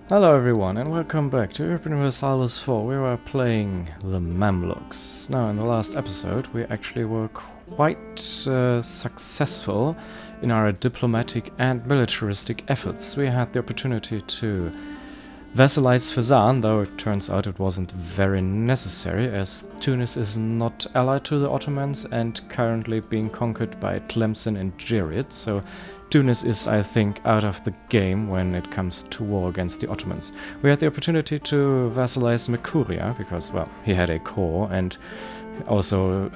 Hello everyone and welcome back to Europe Universalis 4. We were playing the Mamluks. Now in the last episode we actually were quite successful in our diplomatic and militaristic efforts. We had the opportunity to vassalize Fezzan, though it turns out it wasn't very necessary, as Tunis is not allied to the Ottomans and currently being conquered by Tlemcen and Jerid, so Tunis is, I think, out of the game when it comes to war against the Ottomans. We had the opportunity to vassalize Mercuria, because, well, he had a core, and also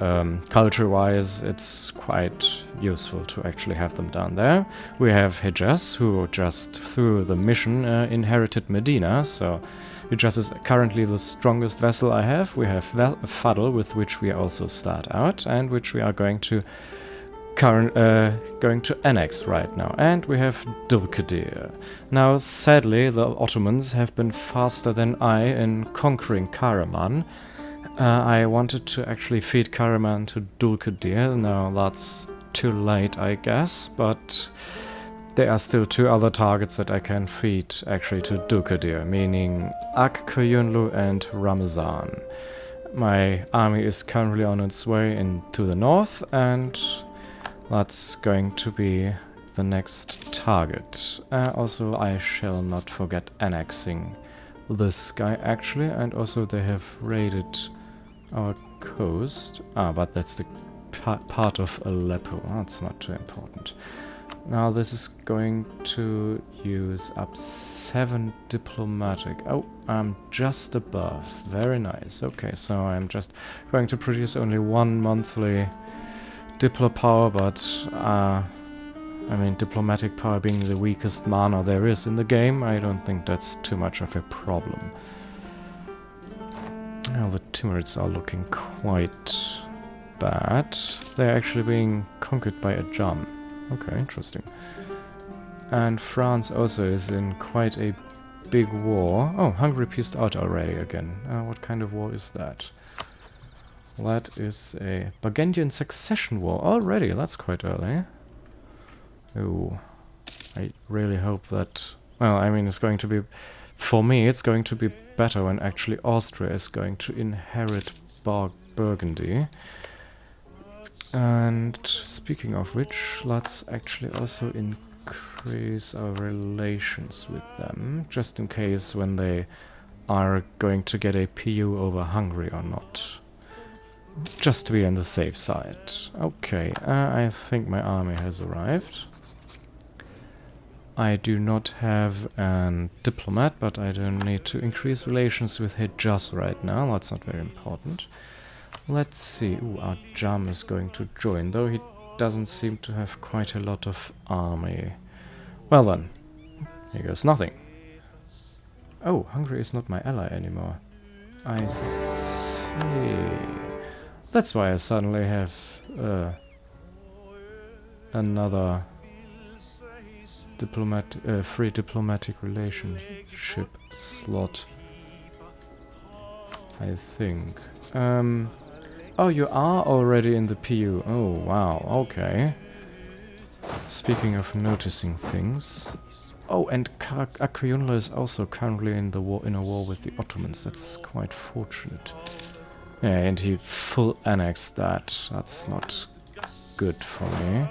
culture-wise it's quite useful to actually have them down there. We have Hejaz, who just through the mission inherited Medina, so Hejaz is currently the strongest vassal I have. We have Fadl, with which we also start out, and which we are going to annex right now. And we have Dulkadir. Now, sadly, the Ottomans have been faster than I in conquering Karaman. I wanted to actually feed Karaman to Dulkadir. Now, that's too late, I guess, but there are still two other targets that I can feed actually to Dulkadir, meaning Ak-Koyunlu and Ramazan. My army is currently on its way into the north, and that's going to be the next target. Also, I shall not forget annexing this guy, actually, and also they have raided our coast. But that's the part of Aleppo. That's not too important. Now, this is going to use up 7 diplomatic. Oh, I'm just above. Very nice. Okay, so I'm just going to produce only 1 monthly Diplo power, but I mean, diplomatic power being the weakest mana there is in the game, I don't think that's too much of a problem. Now the Timurids are looking quite bad. They're actually being conquered by Ajam. Okay, interesting. And France also is in quite a big war. Oh, Hungary pieced out already again. What kind of war is that? That is a Burgundian succession war already. That's quite early. Oh, I really hope that... Well, I mean, it's going to be... For me, it's going to be better when actually Austria is going to inherit Burgundy. And speaking of which, let's actually also increase our relations with them, just in case when they are going to get a PU over Hungary or not. Just to be on the safe side. Okay, I think my army has arrived. I do not have a diplomat, but I don't need to increase relations with Hejaz right now. That's not very important. Let's see. Ooh, Ajam is going to join, though he doesn't seem to have quite a lot of army. Well then, here goes nothing. Oh, Hungary is not my ally anymore. I see. That's why I suddenly have another free diplomatic relationship slot, I think. Oh, you are already in the PU. Oh, wow, okay. Speaking of noticing things. Oh, and Akuyunlu is also currently in a war with the Ottomans. That's quite fortunate. Yeah, and he full annexed that. That's not good for me.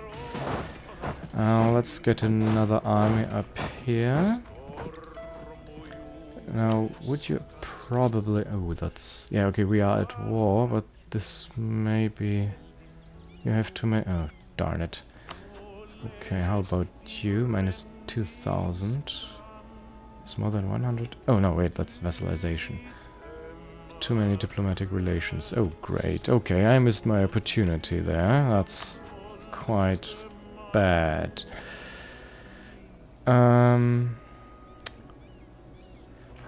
Let's get another army up here. Now, would you probably... Oh, that's... Yeah, okay, we are at war, but this may be... You have to make... Oh, darn it. Okay, how about you? Minus 2,000. It's more than 100? Oh, no, wait, that's vassalization. Too many diplomatic relations. Oh, great. Okay, I missed my opportunity there. That's quite bad. How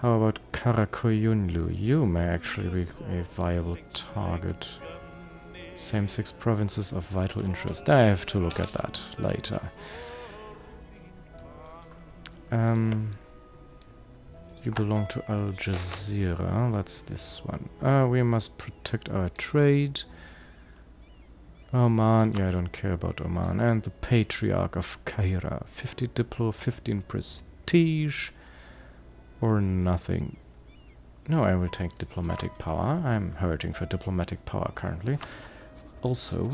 about Karakoyunlu? You may actually be a viable target. Same 6 provinces of vital interest. I have to look at that later. You belong to Al Jazeera. That's this one. We must protect our trade. Oman. Yeah, I don't care about Oman. And the Patriarch of Cairo. 50 Diplo, 15 Prestige. or nothing. No, I will take diplomatic power. I'm hurting for diplomatic power currently. Also,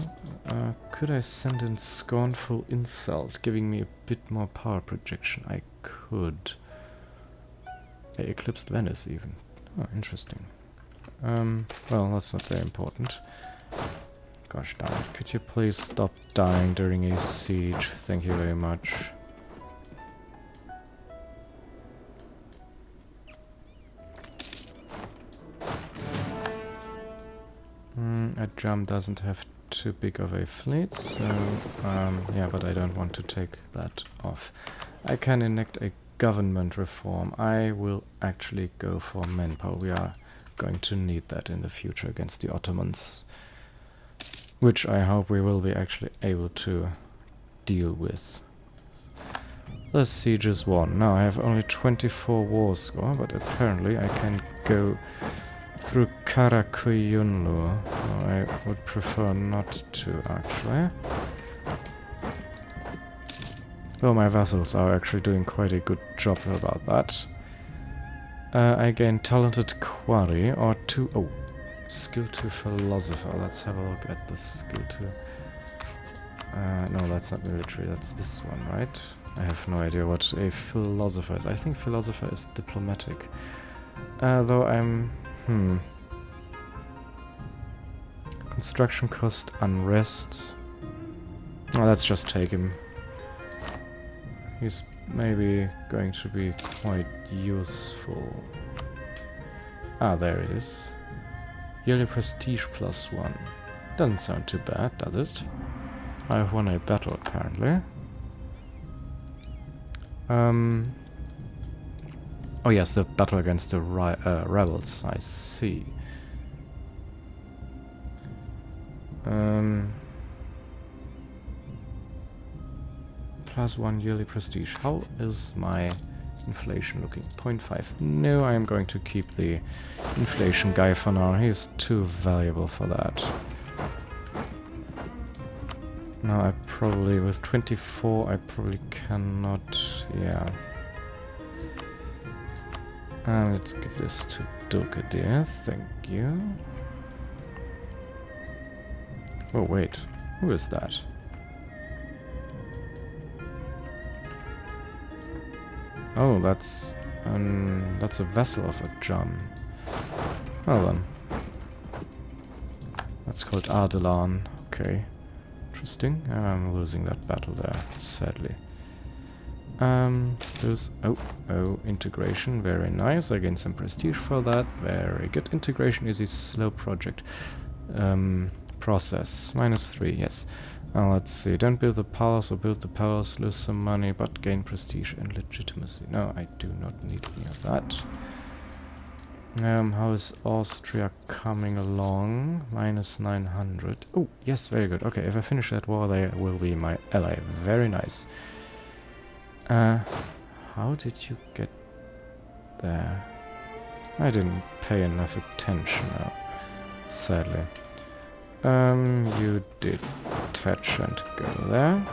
could I send in Scornful Insult, giving me a bit more power projection? I could. I eclipsed Venice even. Oh, interesting. Well, that's not very important. Gosh darn it. Could you please stop dying during a siege? Thank you very much. Ajam doesn't have too big of a fleet, so yeah, but I don't want to take that off. I can enact a government reform. I will actually go for manpower. We are going to need that in the future against the Ottomans, which I hope we will be actually able to deal with. The siege is won. Now I have only 24 war score, but apparently I can go through Karakuyunlu. I would prefer not to, actually. Though my vassals are actually doing quite a good job about that. I gain Talented Quarry or 2... Oh, Skill 2 Philosopher. Let's have a look at the Skill 2. No, that's not military, that's this one, right? I have no idea what a Philosopher is. I think Philosopher is diplomatic. Though I'm... Construction cost, unrest. Oh, let's just take him. He's maybe going to be quite useful. Ah, there it is. Yearly prestige +1. Doesn't sound too bad, does it? I've won a battle, apparently. Oh yes, the battle against the rebels, I see. +1 yearly prestige. How is my inflation looking? 0.5. No, I am going to keep the inflation guy for now. He's too valuable for that. Now I probably, with 24, I probably cannot, yeah. Let's give this to Dulcadir, thank you. Oh wait, who is that? Oh, that's a vessel of Ajam. Well then. That's called Ardalan, okay. Interesting. I'm losing that battle there, sadly. There's... Oh, integration, very nice. I gain some prestige for that. Very good. Integration is a slow project. Process. -3, yes. Let's see. Don't build the palace or build the palace, lose some money, but gain prestige and legitimacy. No, I do not need any of that. How is Austria coming along? -900. Oh, yes, very good. Okay, if I finish that war, they will be my ally. Very nice. How did you get there? I didn't pay enough attention now, sadly. You detach and go there.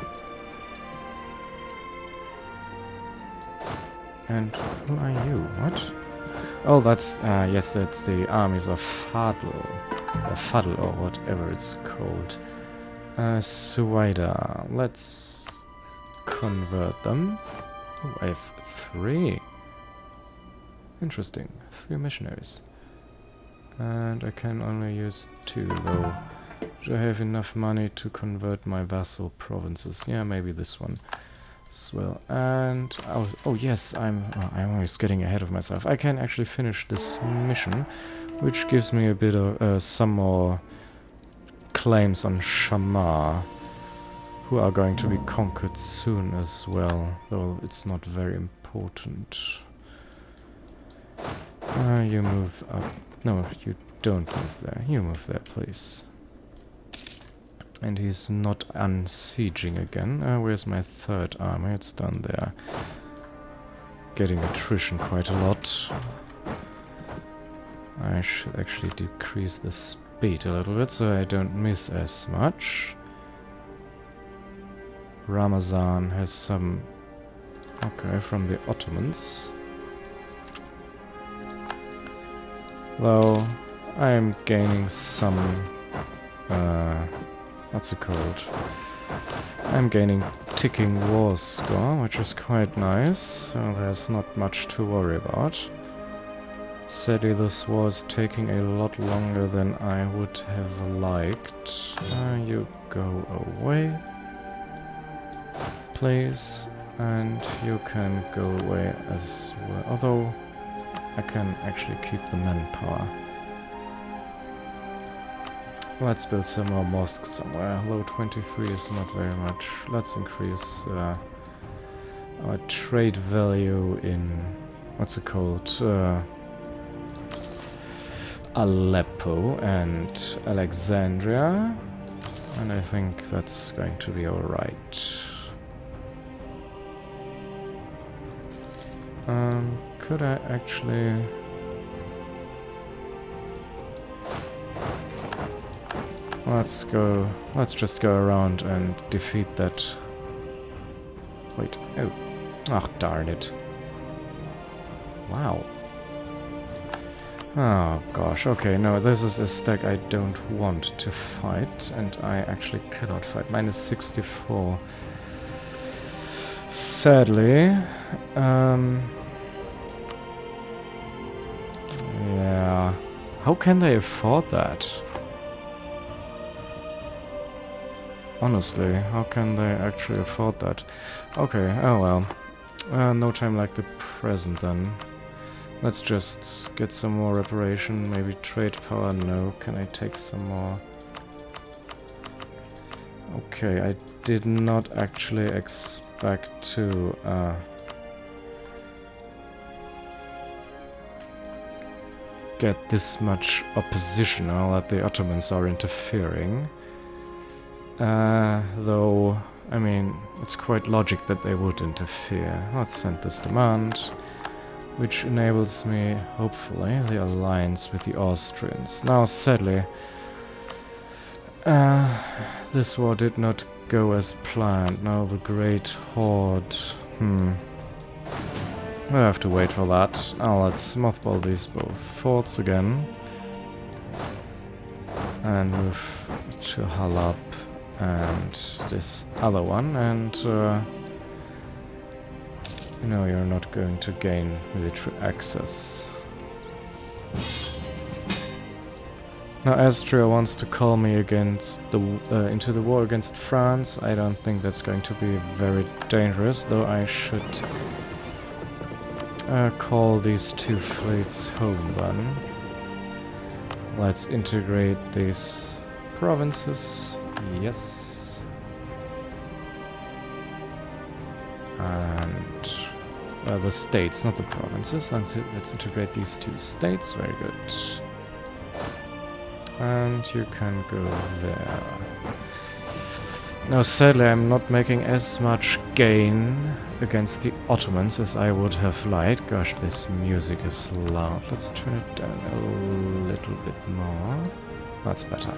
And who are you? What? Oh, that's, yes, that's the armies of Fadl, or Fadl, or whatever it's called. Suwaida. Let's convert them. Oh, I have 3. Interesting. 3 missionaries. And I can only use 2, though. Do I have enough money to convert my vassal provinces? Yeah, maybe this one as well. And oh yes, I'm always getting ahead of myself. I can actually finish this mission, which gives me a bit of some more claims on Shamar, who are going to be conquered soon as well, though it's not very important. You move up. No, you don't move there. You move there, please. And he's not unsieging again. Where's my 3rd army? It's down there. Getting attrition quite a lot. I should actually decrease the speed a little bit so I don't miss as much. Ramazan has some... Okay, from the Ottomans. Though I am gaining some... what's it called? I'm gaining ticking war score, which is quite nice, so there's not much to worry about. Sadly, this war is taking a lot longer than I would have liked. You go away, please, and you can go away as well, although I can actually keep the manpower. Let's build some more mosques somewhere. Low 23 is not very much. Let's increase our trade value in... what's it called? Aleppo and Alexandria. And I think that's going to be alright. Could I actually... Let's just go around and defeat that... Wait, oh. Ah, darn it. Wow. Oh gosh, okay, no, this is a stack I don't want to fight, and I actually cannot fight. Minus 64. Sadly. Yeah. How can they afford that? Honestly, how can they actually afford that? Okay, oh well. No time like the present then. Let's just get some more reparation, maybe trade power. No, can I take some more? Okay, I did not actually expect to get this much opposition now that the Ottomans are interfering. Though, I mean, it's quite logic that they would interfere. Let's send this demand, which enables me, hopefully, the alliance with the Austrians. Now, sadly, this war did not go as planned. Now the Great Horde. We'll have to wait for that. Oh, let's mothball these both forts again. And move to Halab and this other one, and no, you're not going to gain military access. Now Austria wants to call me against the into the war against France. I don't think that's going to be very dangerous, though I should call these two fleets home then. Let's integrate these provinces. Yes. And the states, not the provinces. Let's integrate these two states. Very good. And you can go there. Now, sadly, I'm not making as much gain against the Ottomans as I would have liked. Gosh, this music is loud. Let's turn it down a little bit more. That's better.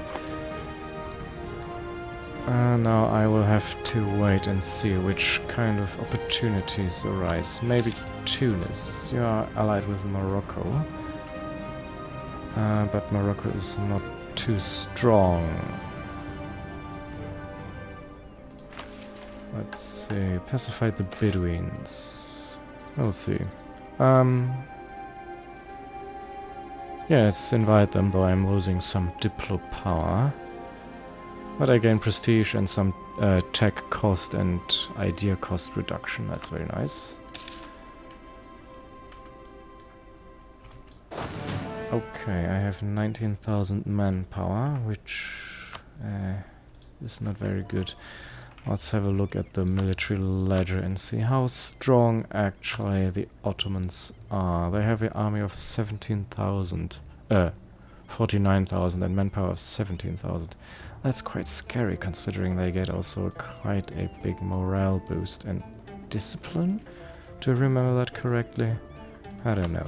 Now I will have to wait and see which kind of opportunities arise. Maybe Tunis. You are allied with Morocco. But Morocco is not too strong. Let's see. Pacify the Bedouins. We'll see. Yeah, let's invite them, though I'm losing some diplo power. But I gain prestige and some tech cost and idea cost reduction. That's very nice. Okay, I have 19,000 manpower, which is not very good. Let's have a look at the military ledger and see how strong actually the Ottomans are. They have an army of 17,000, 49,000 and manpower of 17,000. That's quite scary considering they get also quite a big morale boost and discipline. Do I remember that correctly? I don't know.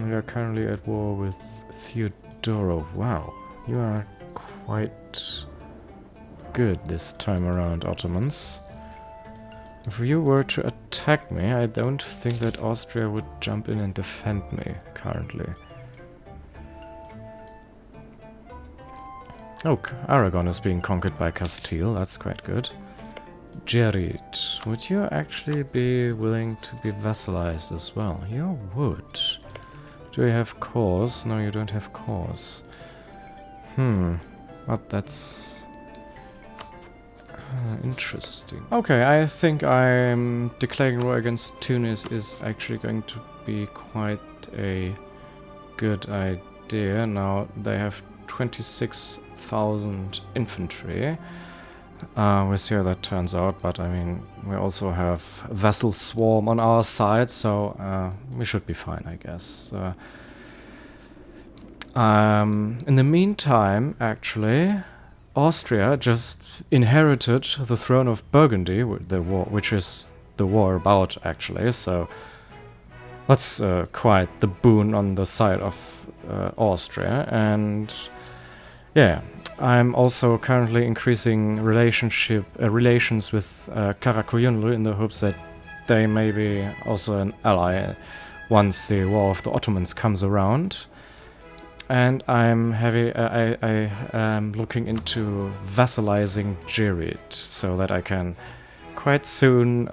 We are currently at war with Theodoro. Wow, you are quite good this time around, Ottomans. If you were to attack me, I don't think that Austria would jump in and defend me currently. Oh, Aragon is being conquered by Castile. That's quite good. Jerid, would you actually be willing to be vassalized as well? You would. Do you have cause? No, you don't have cause. But that's interesting. Okay, I think I'm declaring war against Tunis is actually going to be quite a good idea. Now they have 26,000 infantry. We'll see how that turns out, but I mean, we also have Vessel Swarm on our side, so we should be fine, I guess. In the meantime, actually, Austria just inherited the throne of Burgundy, which is the war about, actually, so that's quite the boon on the side of Austria, and yeah. I'm also currently increasing relations with Karakoyunlu in the hopes that they may be also an ally once the War of the Ottomans comes around. And I'm I am looking into vassalizing Jerid so that I can quite soon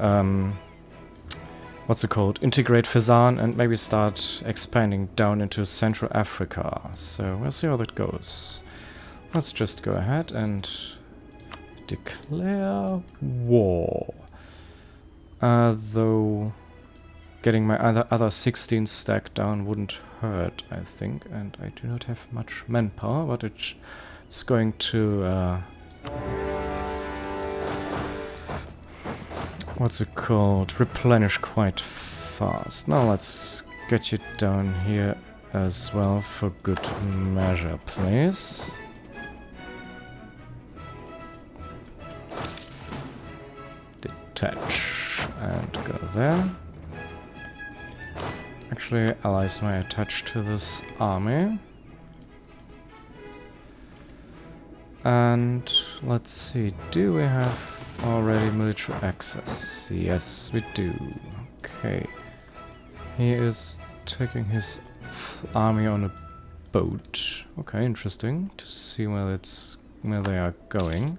integrate Fezzan and maybe start expanding down into Central Africa. So we'll see how that goes. Let's just go ahead and declare war. Though getting my other 16 stack down wouldn't hurt, I think. And I do not have much manpower, but it's going to... replenish quite fast. Now let's get you down here as well for good measure, please. Attach and go there. Actually, allies may attach to this army. And let's see, do we have already military access? Yes, we do. Okay. He is taking his army on a boat. Okay, interesting to see where they are going.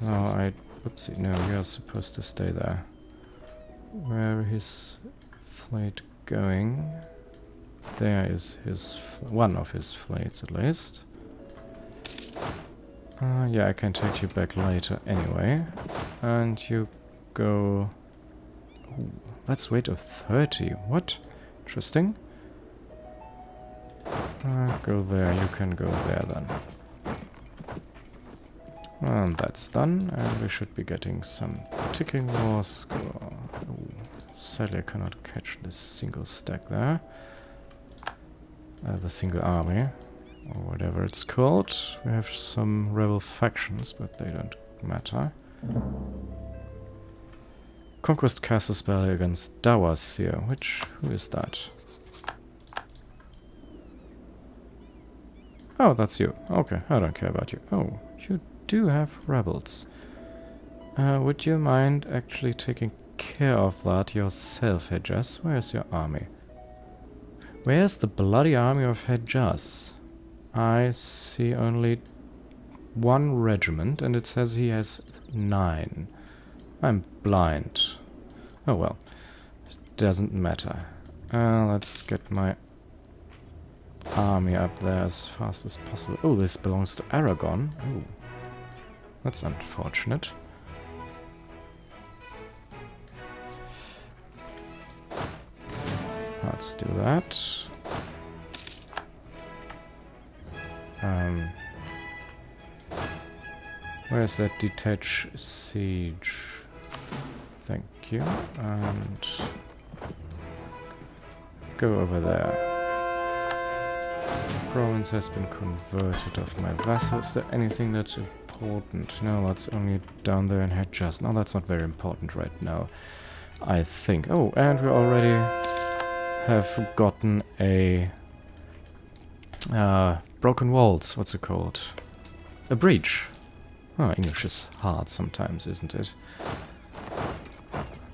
Oh, oopsie, no, you're supposed to stay there. Where is his fleet going? There is one of his fleets, at least. Yeah, I can take you back later anyway. And you go... Ooh, let's wait of 30. What? Interesting. Go there, you can go there then. And that's done, and we should be getting some ticking war score. Ooh, sadly I cannot catch this single stack there. The single army, or whatever it's called. We have some rebel factions, but they don't matter. Conquest Casus Belli against Dawas here. Who is that? Oh, that's you. Okay, I don't care about you. Oh, you do have rebels. Would you mind actually taking care of that yourself, Hejaz? Where's your army? Where's the bloody army of Hejaz? I see only 1 regiment, and it says he has 9. I'm blind. Oh well, doesn't matter. Let's get my army up there as fast as possible. Oh, this belongs to Aragon. Oh, that's unfortunate. Let's do that. Where's that detach siege? Thank you. And go over there. Province has been converted of my vassals. Is there anything that's important? No, that's only down there in Hejaz. No, that's not very important right now, I think. Oh, and we already have gotten a broken walls. What's it called? A breach. Oh, English is hard sometimes, isn't it?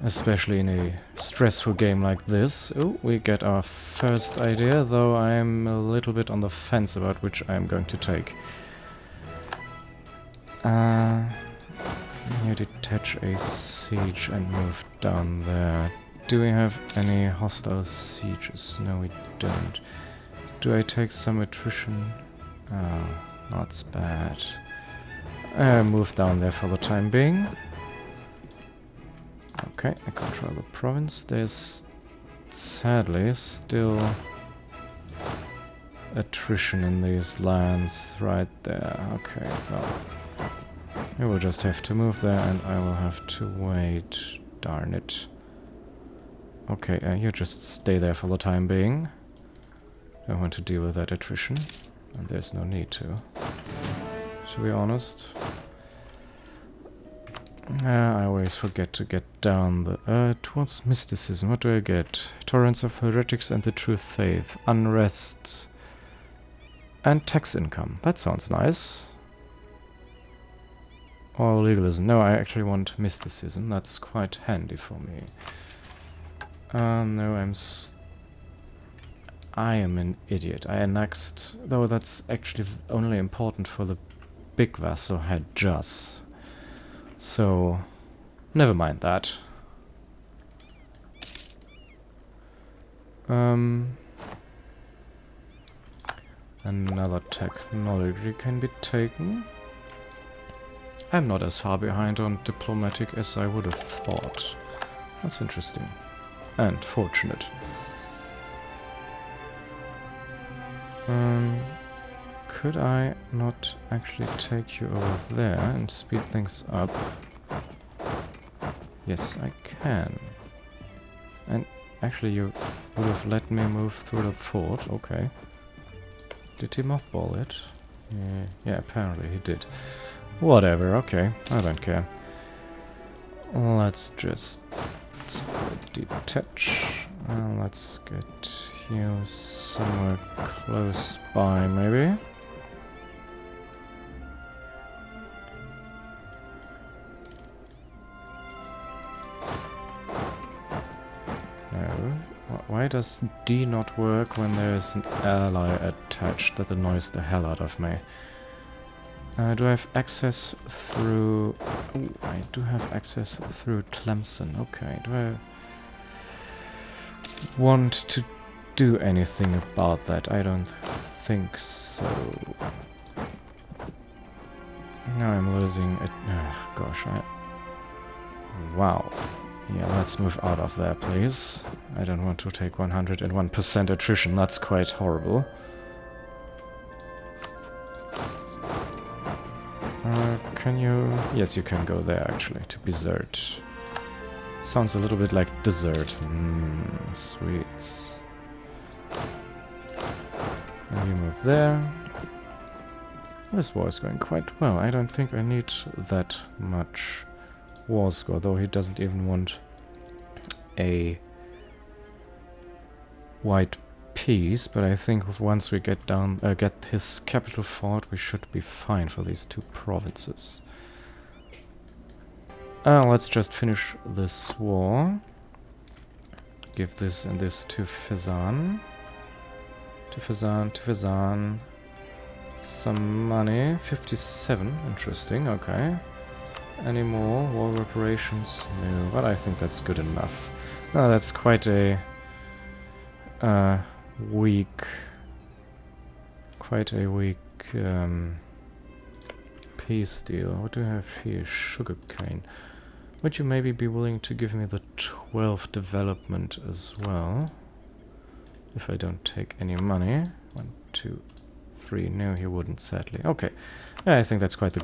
especially in a stressful game like this. Oh, we get our first idea, though I'm a little bit on the fence about which I'm going to take. You detach a siege and move down there. Do we have any hostile sieges? No, we don't. Do I take some attrition? Oh, that's bad. Move down there for the time being. Okay, I control the province. There's sadly still attrition in these lands right there. Okay, well, we will just have to move there and I will have to wait. Darn it. Okay, you just stay there for the time being. Don't want to deal with that attrition, and there's no need to be honest. I always forget to get down the... towards mysticism, what do I get? Torrents of heretics and the true faith. Unrest. And tax income. That sounds nice. Or legalism. No, I actually want mysticism. That's quite handy for me. No, I am an idiot. I annexed... Though that's actually only important for the big vassal head Jus. So, never mind that. Another technology can be taken. I'm not as far behind on diplomatic as I would have thought. That's interesting. And fortunate. Could I not actually take you over there and speed things up? Yes, I can. And actually you would have let me move through the fort, okay. Did he mothball it? Yeah, apparently he did. Whatever, okay, I don't care. Let's just detach. Let's get you somewhere close by, maybe. Why does D not work when there is an ally attached? That annoys the hell out of me. Do I have access through... Ooh, I do have access through Tlemcen. Okay, do I want to do anything about that? I don't think so. Now I'm losing it. Oh, gosh, Wow. Yeah, let's move out of there, please. I don't want to take 101% attrition. That's quite horrible. Can you... Yes, you can go there, actually, to Bizert. Sounds a little bit like dessert. Sweets. And you move there. This war is going quite well. I don't think I need that much war score, though he doesn't even want a white peace, but I think once we get down, get his capital fort, we should be fine for these two provinces. Let's just finish this war. Give this and this to Fezzan. To Fezzan. Some money. 57. Interesting, okay. Any more war reparations? No, but I think that's good enough. No, that's quite a weak peace deal. What do I have here? Sugarcane. Would you maybe be willing to give me the 12 development as well? If I don't take any money. 1, 2, 3. No, he wouldn't, sadly. Okay. Yeah, I think that's quite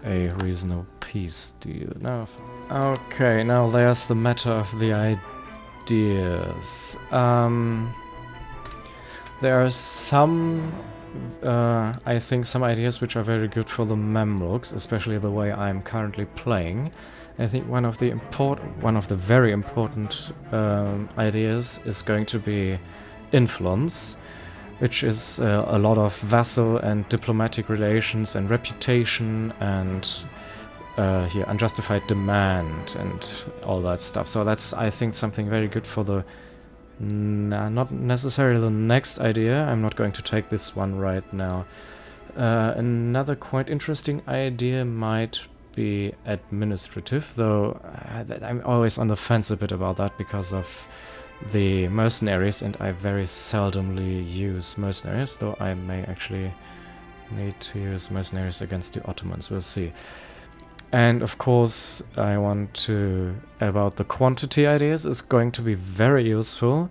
a reasonable peace deal. Now, okay, now there's the matter of the ideas. There are some, I think, some ideas which are very good for the Mamluks, especially the way I'm currently playing. I think one of the very important ideas is going to be influence, which is a lot of vassal and diplomatic relations and reputation and here, unjustified demand and all that stuff. So that's, I think, something very good for the... not necessarily the next idea. I'm not going to take this one right now. Another quite interesting idea might be administrative, though I'm always on the fence a bit about that because of the mercenaries, and I very seldomly use mercenaries, though I may actually need to use mercenaries against the Ottomans. We'll see. And of course, I want to... about the quantity ideas is going to be very useful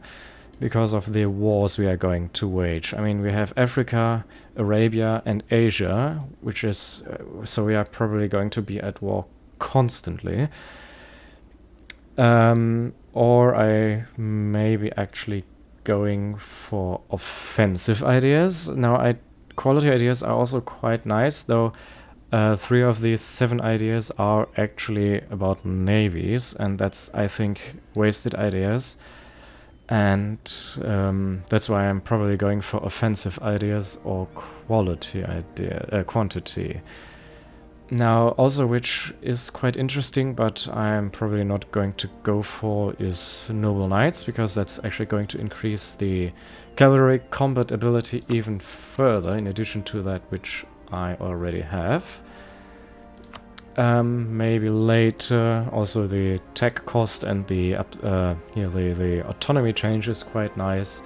because of the wars we are going to wage. I mean, we have Africa, Arabia, and Asia, which is... so we are probably going to be at war constantly. Or I may be actually going for offensive ideas. Now, quality ideas are also quite nice, though 3 of these 7 ideas are actually about navies, and that's, I think, wasted ideas. And that's why I'm probably going for offensive ideas or quantity. Now, also, which is quite interesting, but I'm probably not going to go for, is Noble Knights, because that's actually going to increase the cavalry combat ability even further, in addition to that which I already have. Maybe later, also the tech cost and the autonomy change is quite nice.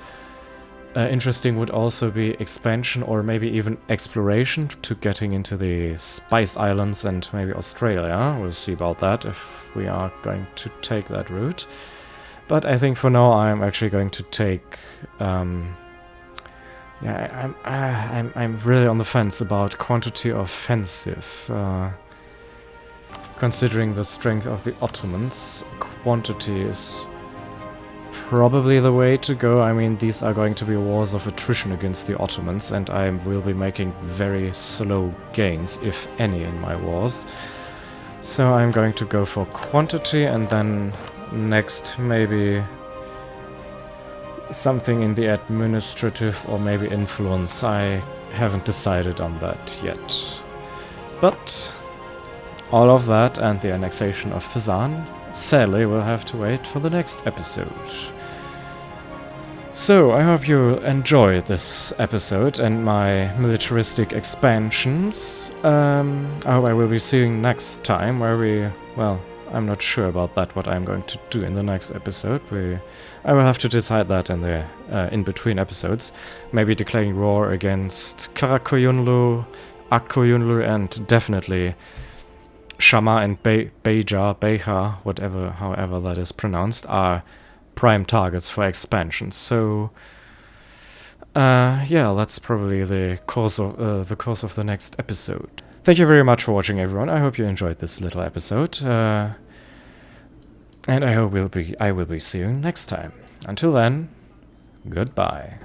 Interesting would also be expansion or maybe even exploration to getting into the Spice Islands and maybe Australia. We'll see about that if we are going to take that route. But I think for now I'm actually going to take... I'm really on the fence about quantity offensive. Considering the strength of the Ottomans, quantity is probably the way to go. I mean, these are going to be wars of attrition against the Ottomans, and I will be making very slow gains, if any, in my wars. So I'm going to go for quantity, and then next maybe something in the administrative or maybe influence. I haven't decided on that yet. But all of that and the annexation of Fezzan, sadly, we'll have to wait for the next episode. So, I hope you enjoyed this episode and my militaristic expansions. I hope I will be seeing next time where we... well, I'm not sure about that, what I'm going to do in the next episode. I will have to decide that in the in-between episodes. Maybe declaring war against Karakoyunlu, Akkoyunlu, and definitely Shama and Beja, however that is pronounced, are prime targets for expansion. So, yeah, that's probably the course of the next episode. Thank you very much for watching, everyone. I hope you enjoyed this little episode, and I hope I will be seeing you next time. Until then, goodbye.